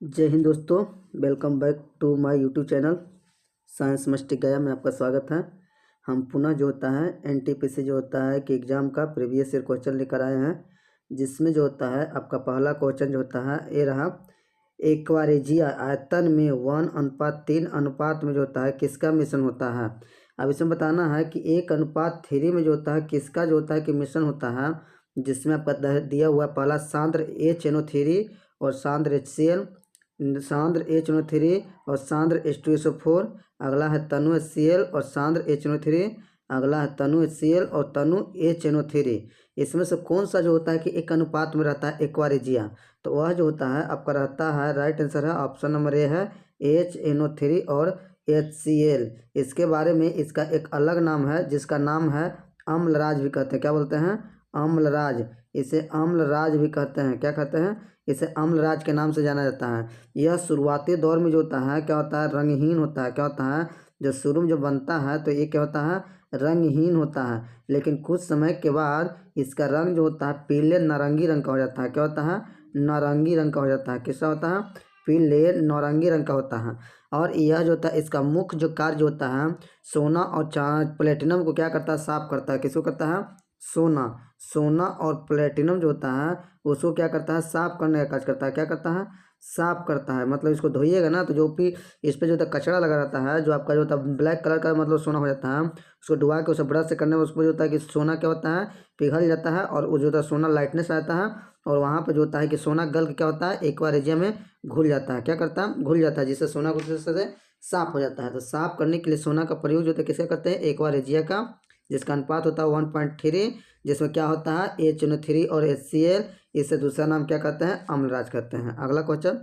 जय हिंद दोस्तों। Welcome back to my YouTube channel science Masti गया में आपका स्वागत है। हम पुनः जो होता है एनटीपीसी जो होता है कि एग्ज़ाम का प्रीवियस ईयर क्वेश्चन लेकर आए हैं, जिसमें जो होता है आपका पहला क्वेश्चन जो होता है ये रहा। एक्वारेजिया आयतन में 1:3 अनुपात में जो होता है किसका मिश्रण होता है। अब इसमें बताना है कि 1:3 में जो होता है किसका जो होता है कि मिश्रण होता है, जिसमें आपका दिया हुआ पहला सांद्र HNO3 और सांद्र HCl, सांद्र HNO3 और सांद्र H2SO4। अगला है तनु HCl और सांद्र HNO3। अगला है तनु HCl और तनु HNO3। इसमें से कौन सा जो होता है कि एक अनुपात में रहता है एक्वारेजिया, तो वह जो होता है आपका रहता है, राइट आंसर है ऑप्शन नंबर ए है HNO3 और HCl। इसके बारे में इसका एक अलग नाम है जिसका नाम है अम्लराज भी कहते हैं। क्या बोलते हैं? अम्लराज। इसे अम्लराज भी कहते हैं। क्या कहते हैं? इसे अम्लराज के नाम से जाना जाता है। यह शुरुआती दौर में जो होता है क्या होता है, रंगहीन होता है। क्या होता है? जो शुरू में जो बनता है तो ये क्या होता है, रंगहीन होता है। लेकिन कुछ समय के बाद इसका रंग जो होता है पीले नारंगी रंग का हो जाता है। क्या होता है? नारंगी रंग का हो जाता है। किसका होता है? पीले नारंगी रंग का होता है। और यह जो होता है इसका मुख्य जो कार्य जो होता है, सोना और प्लेटिनम को क्या करता है, साफ करता है। किसको करता है? सोना। सोना और प्लेटिनम जो होता है उसको क्या करता है, साफ करने का कार्य करता है। क्या करता है? साफ करता है। मतलब इसको धोइएगा ना तो जो भी इस पे जो होता है कचरा लगा रहता है, जो आपका जो होता है ब्लैक कलर का मतलब सोना हो जाता है, उसको डुबा के उसे ब्रश से करने में उसको जो होता है कि सोना क्या होता है, पिघल जाता है और वो जो होता है सोना लाइटनेस आता है। और वहाँ पर जो होता है कि सोना गल के क्या होता है, एक्वारेजिया में घुल जाता है। क्या करता है? घुल जाता है, जिससे सोना को से साफ हो जाता है। तो साफ करने के लिए सोना का प्रयोग जो होता है किसका करते हैं, एक्वारेजिया का, जिसका अनुपात होता है 1.3, जिसमें क्या होता है HNO3 और HCl। इसे दूसरा नाम क्या कहते हैं, अम्लराज कहते हैं। अगला क्वेश्चन,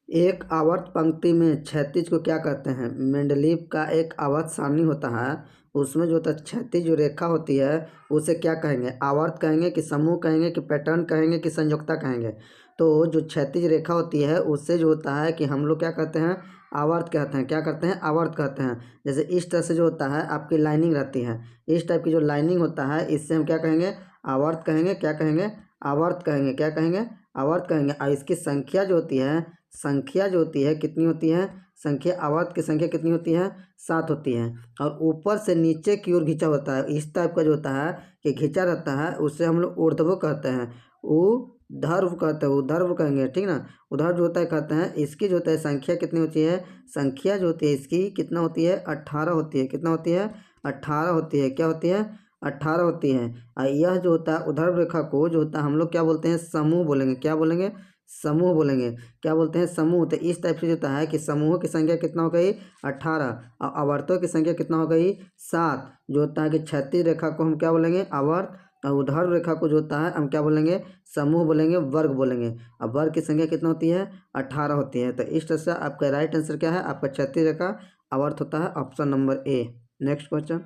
एक आवर्त पंक्ति में क्षैतिज को क्या कहते हैं। मेंडलीव का एक आवर्त सारणी होता है, उसमें जो होता है क्षैतिज जो रेखा होती है उसे क्या कहेंगे, आवर्त कहेंगे कि समूह कहेंगे कि पैटर्न कहेंगे कि संयोजकता कहेंगे। तो जो क्षैतिज रेखा होती है उससे जो होता है कि हम लोग क्या कहते हैं, आवर्त कहते हैं। क्या करते हैं? आवर्त कहते हैं। जैसे इस तरह से जो होता है आपकी लाइनिंग रहती है, इस टाइप की जो लाइनिंग होता है इससे हम क्या कहेंगे, आवर्त कहेंगे। क्या कहेंगे? आवर्त कहेंगे। क्या कहेंगे? आवर्त कहेंगे। और इसकी संख्या जो होती है, संख्या जो होती है कितनी होती है, संख्या आवर्त की संख्या कितनी होती है, 7 होती है। और ऊपर से नीचे की ओर खींचा होता है, इस टाइप का जो होता है कि खींचा रहता है, उससे हम लोग ऊर्ध्व कहते हैं, ऊर्ध्व कहते हैं, ऊर्ध्व कहेंगे, ठीक ना। ऊर्ध्व जो होता है कहते हैं। इसकी जो होता है संख्या कितनी होती है, संख्या जो होती है इसकी कितना होती है, 18 होती है। कितना होती है? 18 होती है। क्या होती है? 18 होती है। और यह जो होता है ऊर्ध्व रेखा को जो होता है हम लोग क्या बोलते हैं, समूह बोलेंगे। क्या बोलेंगे? समूह बोलेंगे। क्या बोलते हैं? समूह। तो इस टाइप से जो होता है कि समूहों की संख्या कितना हो गई, 18। और आवर्तों की संख्या कितना हो गई, 7। जो होता है कि क्षैतिज रेखा को हम क्या बोलेंगे, आवर्त। और ऊर्ध्व रेखा को जो होता है हम क्या बोलेंगे, समूह बोलेंगे, वर्ग बोलेंगे। अब वर्ग की संख्या कितना होती है, 18 होती है। तो इस तरह से आपका राइट आंसर क्या है, आपका क्षैतिज रेखा आवर्त होता है, ऑप्शन नंबर ए। नेक्स्ट क्वेश्चन,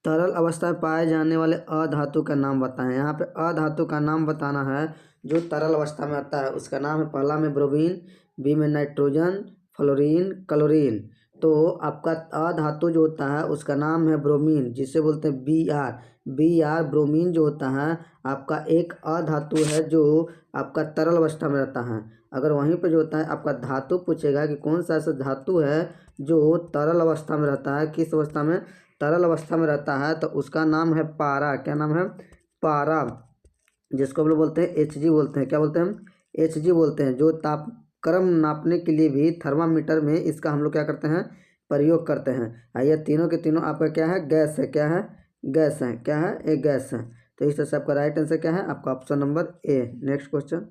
तरल अवस्था में पाए जाने वाले अधातु का नाम बताएं। यहाँ पे अधातु का नाम बताना है जो तरल अवस्था में आता है, उसका नाम है, पहला में ब्रोमीन, बी में नाइट्रोजन, फ्लोरीन, क्लोरीन। तो आपका अधातु जो होता है उसका नाम है ब्रोमीन, जिसे बोलते हैं Br ब्रोमीन जो होता है आपका एक अधातु है जो आपका तरल अवस्था में रहता है। अगर वहीं पे जो होता है आपका धातु पूछेगा कि कौन सा ऐसा धातु है जो तरल अवस्था में रहता है, किस अवस्था में, तरल अवस्था में रहता है, तो उसका नाम है पारा। क्या नाम है? पारा, जिसको हम लोग बोलते हैं Hg बोलते हैं। क्या बोलते हैं हम? Hg बोलते हैं। जो तापक्रम नापने के लिए भी थर्मामीटर में इसका हम लोग क्या करते हैं, प्रयोग करते हैं। ये तीनों के तीनों आपका क्या है, गैस है। क्या है? गैस है। क्या है? एक गैस है। तो इस तरह से आपका राइट आंसर क्या है, आपका ऑप्शन नंबर ए। नेक्स्ट क्वेश्चन,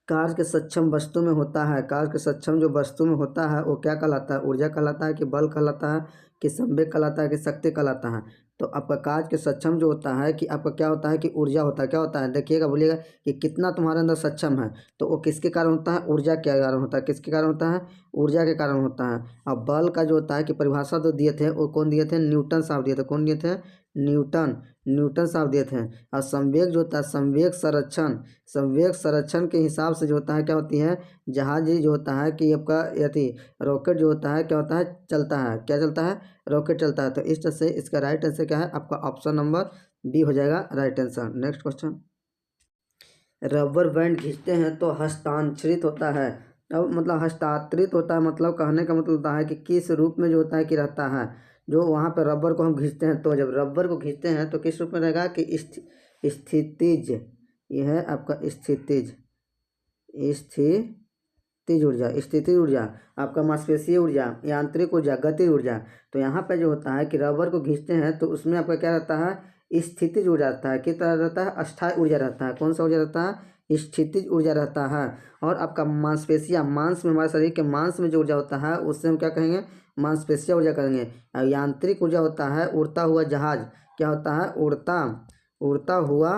कार्य के सक्षम वस्तु में होता है, कार्य के सक्षम जो वस्तु में होता है वो क्या कहलाता है, ऊर्जा कहलाता है कि बल कहलाता है कि संवेग कहलाता है कि शक्ति कहलाता है। तो आपका कार्य के सक्षम जो होता है कि आपका क्या होता है कि ऊर्जा होता है। क्या होता है, देखिएगा, बोलिएगा कि कितना तुम्हारे अंदर सक्षम है, तो वो किसके कारण होता है, ऊर्जा के कारण होता है। किसके कारण होता है? ऊर्जा के कारण होता है। और बल का जो होता है कि परिभाषा जो दिए थे वो कौन दिए थे, न्यूटन साहब दिए थे। कौन दिए थे? न्यूटन। न्यूटन साहब दिए थे। और संवेग जो होता है, संवेग संरक्षण, संवेग संरक्षण के हिसाब से जो होता है क्या होती है, जहाज जो होता है कि आपका यदि रॉकेट जो होता है क्या होता है, चलता है। क्या चलता है? रॉकेट चलता है। तो इस तरह से इसका राइट आंसर क्या है, आपका ऑप्शन नंबर बी हो जाएगा right answer. Next question, rubber band खींचते हैं तो हस्तांतरित होता है। अब मतलब हस्तांतरित होता है मतलब कहने का मतलब होता है कि किस रूप में जो होता है कि रहता है। जो वहाँ पर रबर को हम खींचते हैं तो जब रबर को खींचते हैं तो किस रूप में रहेगा कि स्थितिज, यह है आपका स्थितिज, स्थितिज ऊर्जा, स्थितिज ऊर्जा, आपका मांसपेशीय ऊर्जा, यांत्रिक ऊर्जा, गति ऊर्जा। तो यहाँ पे जो होता है कि रबर को खींचते हैं तो उसमें आपका क्या रहता है, स्थितिज ऊर्जा रहता है। किस तरह रहता है, अस्थायी ऊर्जा रहता है। कौन सा ऊर्जा रहता है, स्थितिज ऊर्जा रहता है। और आपका मांसपेशियाँ, मांस में, हमारे शरीर के मांस में जो ऊर्जा होता है उससे हम क्या कहेंगे, मांसपेशिया ऊर्जा करेंगे। और यांत्रिक ऊर्जा होता है उड़ता हुआ जहाज, क्या होता है, उड़ता हुआ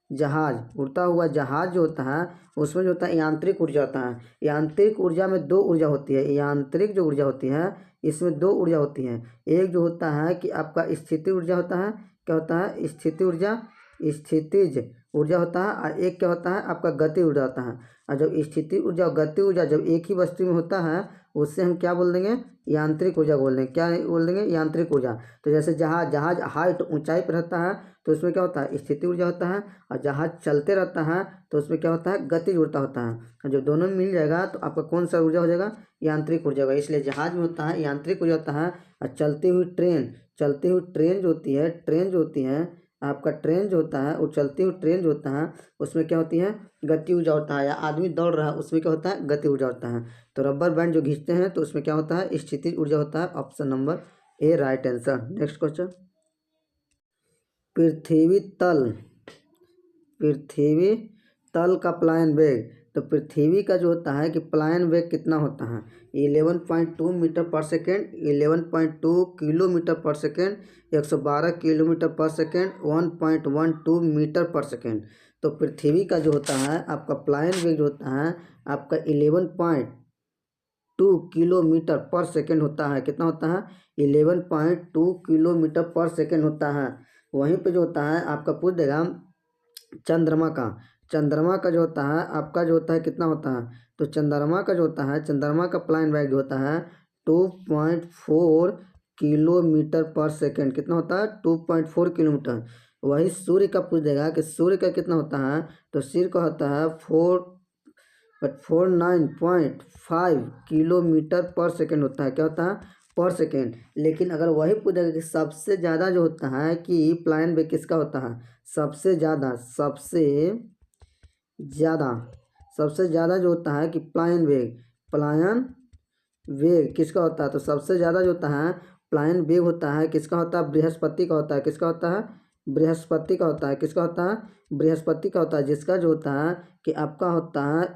जहाज, उड़ता हुआ जहाज जो होता है उसमें जो होता है यांत्रिक ऊर्जा होता है। यांत्रिक ऊर्जा में दो ऊर्जा होती है। यांत्रिक जो ऊर्जा होती है इसमें दो ऊर्जा होती है। एक जो होता है कि आपका स्थिति ऊर्जा होता है, क्या होता है, स्थिति ऊर्जा, स्थितिज ऊर्जा होता है। और एक क्या होता है आपका गति ऊर्जा होता है। और जब स्थिति ऊर्जा और गति ऊर्जा जब एक ही वस्तु में होता है उससे हम क्या बोल देंगे, यांत्रिक ऊर्जा बोल देंगे। क्या बोल देंगे, यांत्रिक ऊर्जा। तो जैसे जहाज हाइट, ऊंचाई पर रहता है तो उसमें क्या होता है, स्थिति ऊर्जा होता है। और जहाज चलते रहता है तो उसमें क्या होता है, गतिज ऊर्जा होता है। और जब दोनों में मिल जाएगा तो आपका कौन सा ऊर्जा हो जाएगा, यांत्रिक ऊर्जा होगा। इसलिए जहाज में होता है यांत्रिक ऊर्जा होता है। और चलती हुई ट्रेन जो होती है, आपका ट्रेन जो होता है वो चलती हुई ट्रेन जो होता है उसमें क्या होती है, गति ऊर्जा होता है। या आदमी दौड़ रहा है उसमें क्या होता है, गति ऊर्जा होता है। तो रबर बैंड जो खींचते हैं तो उसमें क्या होता है, स्थितिज ऊर्जा होता है। Option number A right answer. Next question, पृथ्वी तल का प्लायन वेग। तो पृथ्वी का जो होता है कि प्लायन वेग कितना होता है, 11.2 मीटर पर सेकेंड, 11.2 किलोमीटर पर सेकेंड, 112 किलोमीटर पर सेकेंड, 1.12 मीटर पर सेकेंड। तो पृथ्वी का जो होता है आपका प्लायन वेग जो होता है आपका 11.2 किलोमीटर पर सेकेंड होता है। कितना होता है, 11.2 किलोमीटर पर सेकेंड होता है। वहीं पे जो होता है आपका पूछ देगा चंद्रमा का जो होता है आपका जो होता है कितना होता है। तो चंद्रमा का जो होता है, चंद्रमा का प्लायन वेग होता है 2.4 किलोमीटर पर सेकेंड। कितना होता है, 2.4 किलोमीटर। वही सूर्य का पूछ देगा कि सूर्य का कितना होता है। तो सूर्य का होता है 49.5 किलोमीटर पर सेकेंड होता है। क्या होता है, पर सेकेंड। लेकिन अगर वही पूछेगा कि सबसे ज़्यादा जो होता है कि प्लायन वेग किसका होता है, सबसे ज़्यादा जो होता है कि प्लायन वेग किसका होता है। तो सबसे ज़्यादा जो होता है प्लायन वेग होता है किसका होता है, बृहस्पति का होता है। किसका होता है, बृहस्पति का होता है। किसका होता है, बृहस्पति का होता है। जिसका जो होता है कि आपका होता है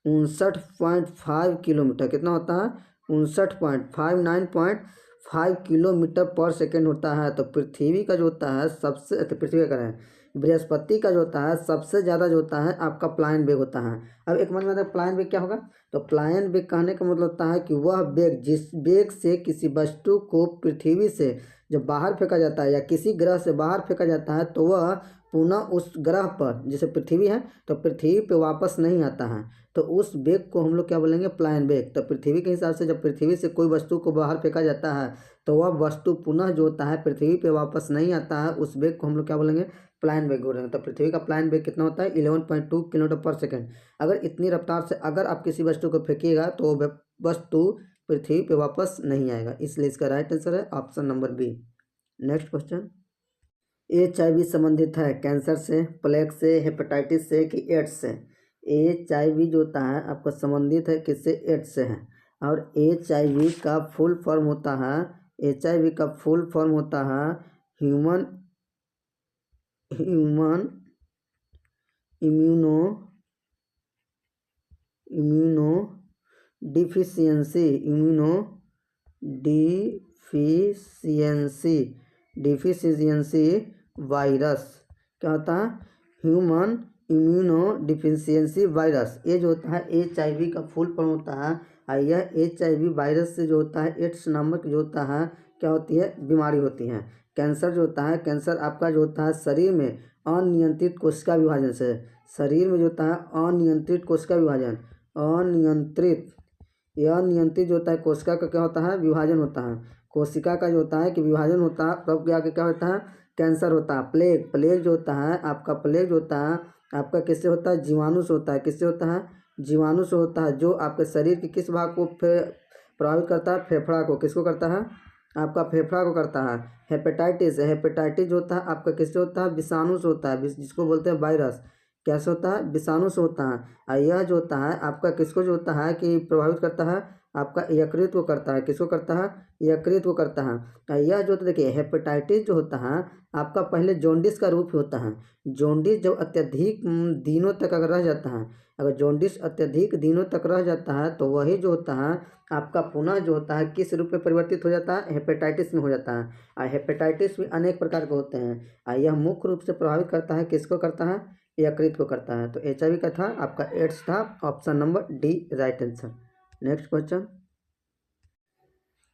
59.5 किलोमीटर। कितना होता है, 59.5 किलोमीटर पर सेकेंड होता है। तो पृथ्वी का जो होता है सबसे, पृथ्वी का करें, बृहस्पति का जो होता है सबसे ज़्यादा जो होता है आपका प्लायन वेग होता है। अब एक मन में आता है प्लायन वेग क्या होगा। तो प्लायन वेग कहने का मतलब होता है कि वह वेग जिस वेग से किसी वस्तु को पृथ्वी से जब बाहर फेंका जाता है या किसी ग्रह से बाहर फेंका जाता है तो वह पुनः उस ग्रह पर, जैसे पृथ्वी है तो पृथ्वी पे वापस नहीं आता है। तो उस वेग को हम लोग क्या बोलेंगे, प्लायन वेग। तो पृथ्वी के हिसाब से जब पृथ्वी से कोई वस्तु को बाहर फेंका जाता है तो वह वस्तु पुनः जो होता है पृथ्वी पे वापस नहीं आता है, उस वेग को हम लोग क्या बोलेंगे, प्लायन वेग बोलेंगे। तो पृथ्वी का प्लायन वेग कितना होता है, 11.2 किलोमीटर पर सेकेंड। अगर इतनी रफ्तार से अगर आप किसी वस्तु को फेंकिएगा तो वस्तु पृथ्वी पे वापस नहीं आएगा। इसलिए इसका राइट आंसर है option number B. Next question, HIV संबंधित है कैंसर से, प्लेग से, हेपेटाइटिस से कि एड्स से। HIV जो होता है आपका संबंधित है किससे, एड्स से है। और HIV का फुल फॉर्म होता है, HIV का फुल फॉर्म होता है ह्यूमन इम्यूनो डिफिशियंसी वायरस। क्या होता है, ह्यूमन इम्यूनो डिफिशियंसी वायरस। ये जो होता है HIV का फुल फॉर्म होता है। और यह HIV वायरस से जो होता है एड्स नामक जो होता है क्या होती है, बीमारी होती है। कैंसर जो होता है, कैंसर आपका जो होता है शरीर में अनियंत्रित कोशिका विभाजन से, शरीर में जो होता है अनियंत्रित कोशिका विभाजन, अनियंत्रित जो होता है कोशिका का क्या होता है, विभाजन होता है। कोशिका का जो होता है कि विभाजन होता है तब क्या होता है कैंसर होता है। प्लेग, प्लेग जो होता है आपका, प्लेग जो होता है आपका किससे होता है? जीवाणु से होता है। किससे होता है? जीवाणु से होता है, जो आपके शरीर के किस भाग को प्रभावित करता है? फेफड़ा को। किसको करता है? आपका फेफड़ा को करता है। हेपेटाइटिस, हेपेटाइटिस जो होता है आपका किससे होता है? विषाणु से होता है, जिसको बोलते हैं वायरस। कैसे होता है? विषाणु से होता है। और यह जो होता है आपका किसको जो होता है कि प्रभावित करता है? आपका यकृत को करता है। किसको करता है? यकृत को करता है। और यह जो देखिए हेपेटाइटिस जो होता है आपका पहले जॉन्डिस का रूप होता है। जॉन्डिस जब अत्यधिक दिनों तक अगर रह जाता है, अगर जॉन्डिस अत्यधिक दिनों तक रह जाता है तो वही जो होता है आपका पुनः जो होता है किस रूप में परिवर्तित हो जाता है? हेपेटाइटिस में हो जाता है। और हेपेटाइटिस भी अनेक प्रकार के होते हैं और यह मुख्य रूप से प्रभावित करता है किसको करता है? यकृत को करता है। तो HIV का था आपका एड्स था, option number D right answer. Next question,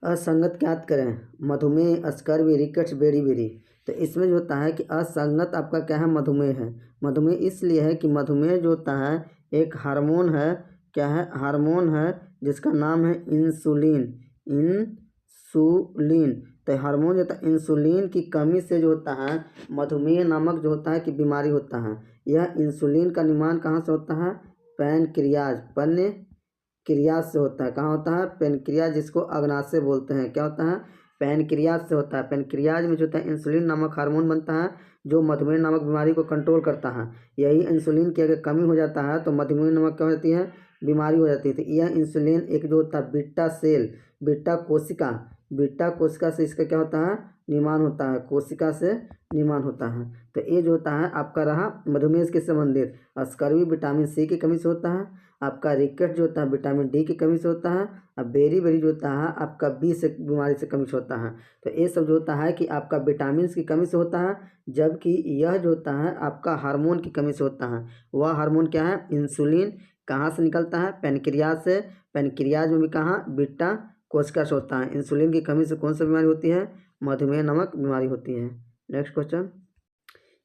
असंगत ज्ञात करें। मधुमेह, स्कर्वी, रिकेट्स, बेरी। तो इसमें जो होता है कि असंगत आपका क्या है? मधुमेह है। मधुमेह इसलिए है कि मधुमेह जो होता है एक हार्मोन है। क्या है? हार्मोन है जिसका नाम है इंसुलिन। इंसुलिन, तो हार्मोन जो होता है इंसुलिन की कमी से जो होता है मधुमेह नामक जो होता है कि बीमारी होता है। यह इंसुलिन का निर्माण कहाँ से होता है? पैनक्रियाज, पैनक्रियाज से होता है। कहाँ होता है? पैनक्रियाज, जिसको अग्नाशय बोलते हैं। क्या होता है? पैनक्रियाज से होता है। पैनक्रियाज में जो होता है इंसुलिन नामक हार्मोन बनता है जो मधुमेह नामक बीमारी को कंट्रोल करता है। यही इंसुलिन की अगर कमी हो जाता है तो मधुमेह नामक क्या होती है? बीमारी हो जाती है। तो यह इंसुलिन एक जो होता है बीटा सेल, बीटा कोशिका, बीटा कोशिका से इसका क्या होता है? निर्माण होता है, कोशिका से निर्माण होता है। तो ये जो होता है आपका रहा मधुमेह के संबंधित। स्कर्वी विटामिन सी की कमी से होता है। आपका रिकेट जो होता है विटामिन डी की कमी से होता है। और बेरी जो होता है आपका बी से बीमारी से कमी से होता है। तो ये सब जो होता है कि आपका विटामिन की कमी से होता है, जबकि यह जो होता है आपका हार्मोन की कमी से होता है। वह हार्मोन क्या है? इंसुलिन। कहाँ से निकलता है? पैनक्रियाज से। पैनक्रियाज में भी कहाँ? बीटा कोशिका से होता है। इंसुलिन की कमी से कौन सी बीमारी होती है? मधुमेह नामक बीमारी होती है। नेक्स्ट क्वेश्चन,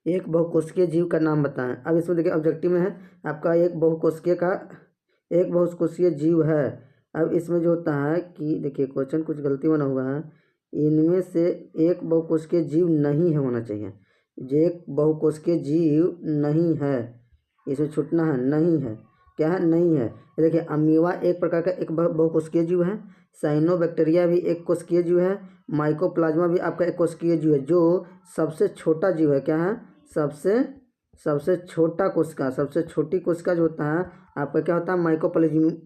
एक बहुकोशिकीय जीव का नाम बताएं। अब इसमें देखिए ऑब्जेक्टिव में है आपका एक बहुकोशिकीय जीव है। अब इसमें जो होता है कि देखिए क्वेश्चन कुछ गलती बना हुआ है। इनमें से एक बहुकोशिकीय जीव नहीं है होना चाहिए। एक बहुकोशिकीय जीव नहीं है, इसमें छूटना है, नहीं है। क्या है? नहीं है। देखिए अमीबा एक प्रकार का एक बहुकोशिकीय जीव है। साइनोबैक्टीरिया भी एक कोशिकीय जीव है। माइकोप्लाज्मा भी आपका एक कोशिकीय जीव है। जो सबसे छोटा जीव है, क्या है? सबसे छोटा कोशिका, सबसे छोटी कोशिका जो होता है आपका क्या होता है?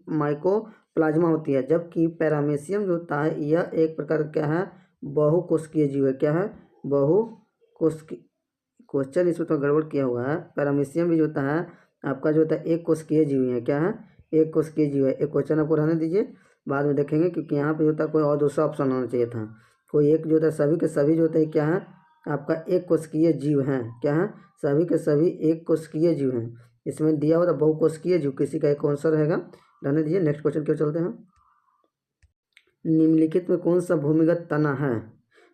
माइकोप्लाज्मा होती है। जबकि पैरामीशियम जो होता है यह एक प्रकार का क्या है? बहुकोशिकीय जीव है। क्या है? बहुकोशिकीय। क्वेश्चन इसमें तो गड़बड़ किया हुआ है। पैरामीशियम भी जो होता है आपका जो होता है एक कोशिकीय जीव है। क्या है? एक कोशिकीय जीव है। एक क्वेश्चन आपको रहने दीजिए, बाद में देखेंगे, क्योंकि यहाँ पे जो होता है कोई और दूसरा ऑप्शन होना चाहिए था। कोई एक जो होता है, सभी के सभी जो होते हैं क्या है? आपका एक कोशिकीय जीव हैं। क्या है? सभी के सभी एक कोशिकीय जीव हैं। इसमें दिया हुआ था बहुकोशिकीय जीव, किसी का एक आंसर रहेगा। रहने दीजिए, नेक्स्ट क्वेश्चन क्यों चलते हैं। निम्नलिखित में कौन सा भूमिगत तना है?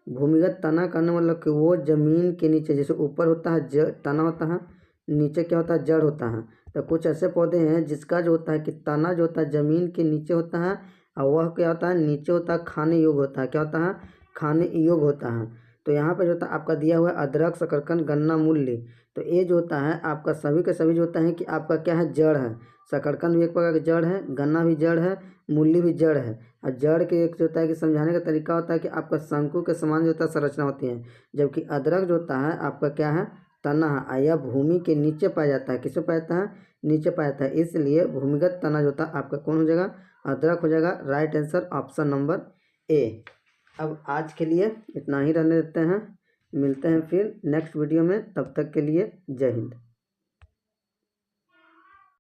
भूमिगत तना करने मतलब कि वो जमीन के नीचे, जैसे ऊपर होता है तना होता है, नीचे क्या होता है? जड़ होता है। तो कुछ ऐसे पौधे हैं जिसका जो होता है कि तना जो होता है जमीन के नीचे होता है और वह क्या होता है? नीचे होता है, खाने योग्य होता है। क्या होता है? खाने योग्य होता है। तो यहाँ पर जो होता है आपका दिया हुआ है अदरक, शकरकंद, गन्ना, मूली। तो ये जो होता है आपका सभी के सभी जो होता है कि आपका क्या है? जड़ है। शकरकंद भी एक प्रकार का जड़ है, गन्ना भी जड़ है, मूली भी जड़ है। और जड़ के एक जो होता है कि समझाने का तरीका होता है कि आपका शंकु के समान जो होता है संरचना होती है। जबकि अदरक जो होता है आपका क्या है? तना है। यह भूमि के नीचे पाया जाता है। किसमें पाया जाता है? नीचे पाया जाता है। इसलिए भूमिगत तना जो होता है आपका कौन हो जाएगा? अदरक हो जाएगा। राइट आंसर ऑप्शन नंबर ए। अब आज के लिए इतना ही रहने देते हैं, मिलते हैं फिर नेक्स्ट वीडियो में। तब तक के लिए जय हिंद।